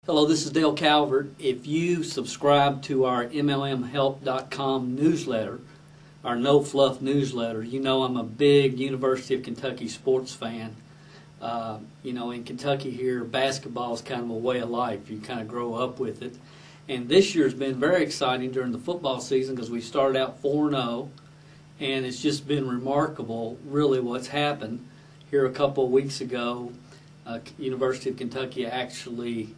Hello, this is Dale Calvert. If you subscribe to our MLMhelp.com newsletter, our No Fluff newsletter, you know I'm a big University of Kentucky sports fan. In Kentucky here, basketball is kind of a way of life. You kind of grow up with it. And this year's been very exciting during the football season because we started out 4-0, and it's just been remarkable, really, what's happened. Here a couple of weeks ago, University of Kentucky actually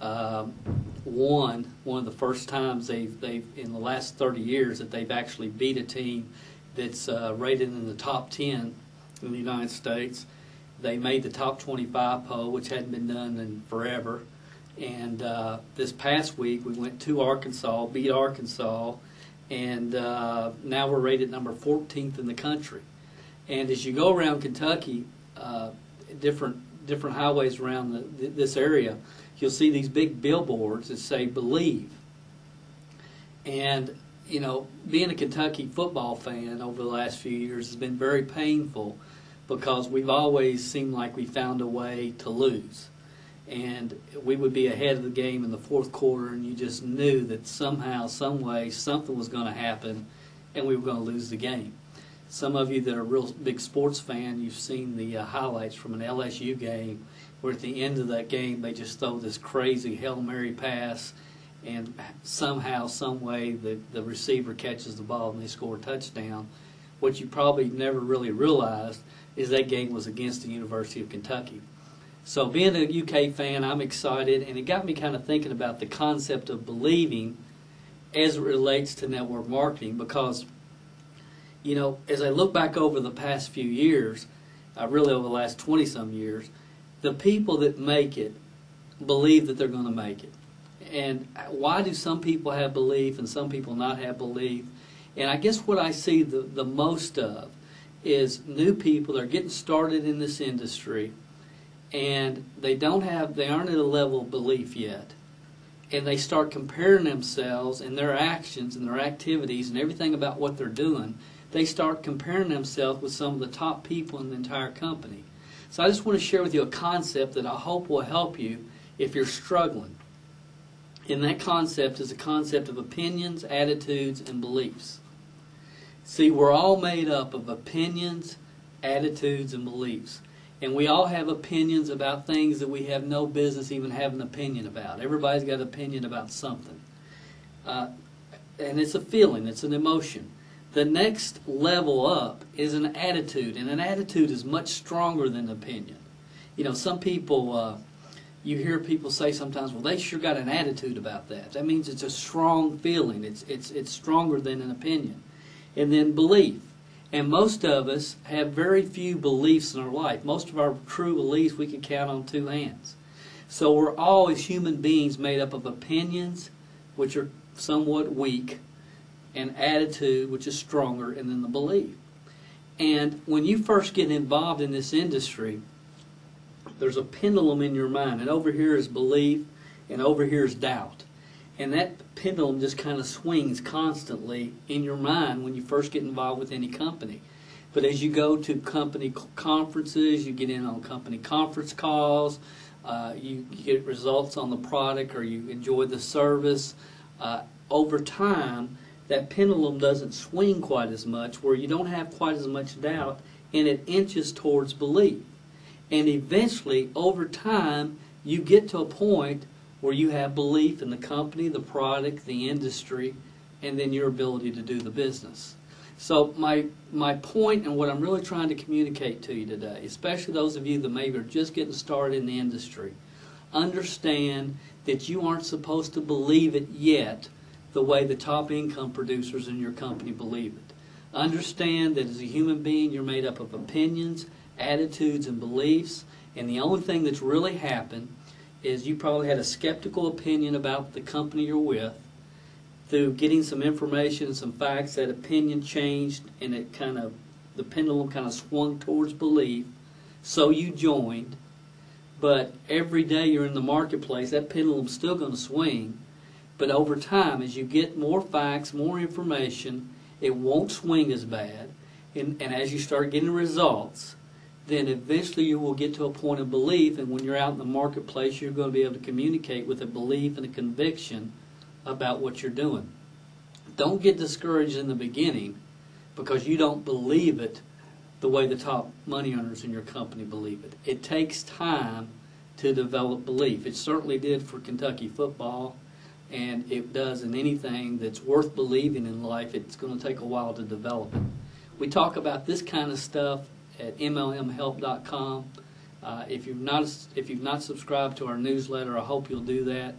won one of the first times they've in the last 30 years that they've actually beat a team that's rated in the top 10 in the United States. They made the top 25 poll, which hadn't been done in forever. And this past week we went to Arkansas, beat Arkansas, and now we're rated number 14th in the country. And as you go around Kentucky, different highways around this area, you'll see these big billboards that say "Believe." And being a Kentucky football fan over the last few years has been very painful because we've always seemed like we found a way to lose, and we would be ahead of the game in the fourth quarter, and you just knew that somehow, some way, something was going to happen, and we were going to lose the game. Some of you that are real big sports fan, you've seen the highlights from an LSU game where at the end of that game they just throw this crazy Hail Mary pass, and somehow, some way, the receiver catches the ball and they score a touchdown. What you probably never really realized is that game was against the University of Kentucky. So being a UK fan, I'm excited, and it got me kind of thinking about the concept of believing as it relates to network marketing because as I look back over the past few years, really over the last 20-some years, the people that make it believe that they're going to make it. And why do some people have belief and some people not have belief? And I guess what I see the most of is new people that are getting started in this industry, and they aren't at a level of belief yet. And they start comparing themselves and their actions and their activities and everything about what they're doing. They start comparing themselves with some of the top people in the entire company. So I just want to share with you a concept that I hope will help you if you're struggling. And that concept is a concept of opinions, attitudes, and beliefs. See, we're all made up of opinions, attitudes, and beliefs. And we all have opinions about things that we have no business even having an opinion about. Everybody's got an opinion about something. And it's a feeling, it's an emotion. The next level up is an attitude, and an attitude is much stronger than an opinion. Some people, you hear people say sometimes, well, they sure got an attitude about that. That means it's a strong feeling. It's stronger than an opinion. And then belief. And most of us have very few beliefs in our life. Most of our true beliefs we can count on two hands. So we're all, as human beings, made up of opinions, which are somewhat weak, and attitude, which is stronger, and then the belief. And when you first get involved in this industry, there's a pendulum in your mind, and over here is belief, and over here is doubt. And that pendulum just kind of swings constantly in your mind when you first get involved with any company. But as you go to company conferences, you get in on company conference calls, you get results on the product, or you enjoy the service, over time, that pendulum doesn't swing quite as much, where you don't have quite as much doubt, and it inches towards belief. And eventually, over time, you get to a point where you have belief in the company, the product, the industry, and then your ability to do the business. So my point and what I'm really trying to communicate to you today, especially those of you that maybe are just getting started in the industry, understand that you aren't supposed to believe it yet the way the top income producers in your company believe it. Understand that as a human being, you're made up of opinions, attitudes, and beliefs, and the only thing that's really happened is you probably had a skeptical opinion about the company you're with. Through getting some information and some facts, that opinion changed, and the pendulum kind of swung towards belief, so you joined. But every day you're in the marketplace, that pendulum's still going to swing. But over time, as you get more facts, more information, it won't swing as bad. And as you start getting results, then eventually you will get to a point of belief, and when you're out in the marketplace, you're going to be able to communicate with a belief and a conviction about what you're doing. Don't get discouraged in the beginning because you don't believe it the way the top money earners in your company believe it. It takes time to develop belief. It certainly did for Kentucky football, and it does in anything that's worth believing in life. It's going to take a while to develop it. We talk about this kind of stuff at MLMhelp.com. If you've not subscribed to our newsletter, I hope you'll do that.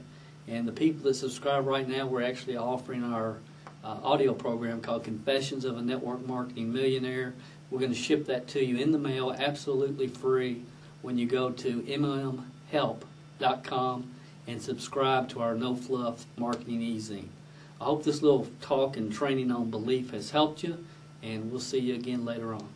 And the people that subscribe right now, we're actually offering our audio program called Confessions of a Network Marketing Millionaire. We're going to ship that to you in the mail absolutely free when you go to MLMhelp.com and subscribe to our No Fluff Marketing E-Zine. I hope this little talk and training on belief has helped you, and we'll see you again later on.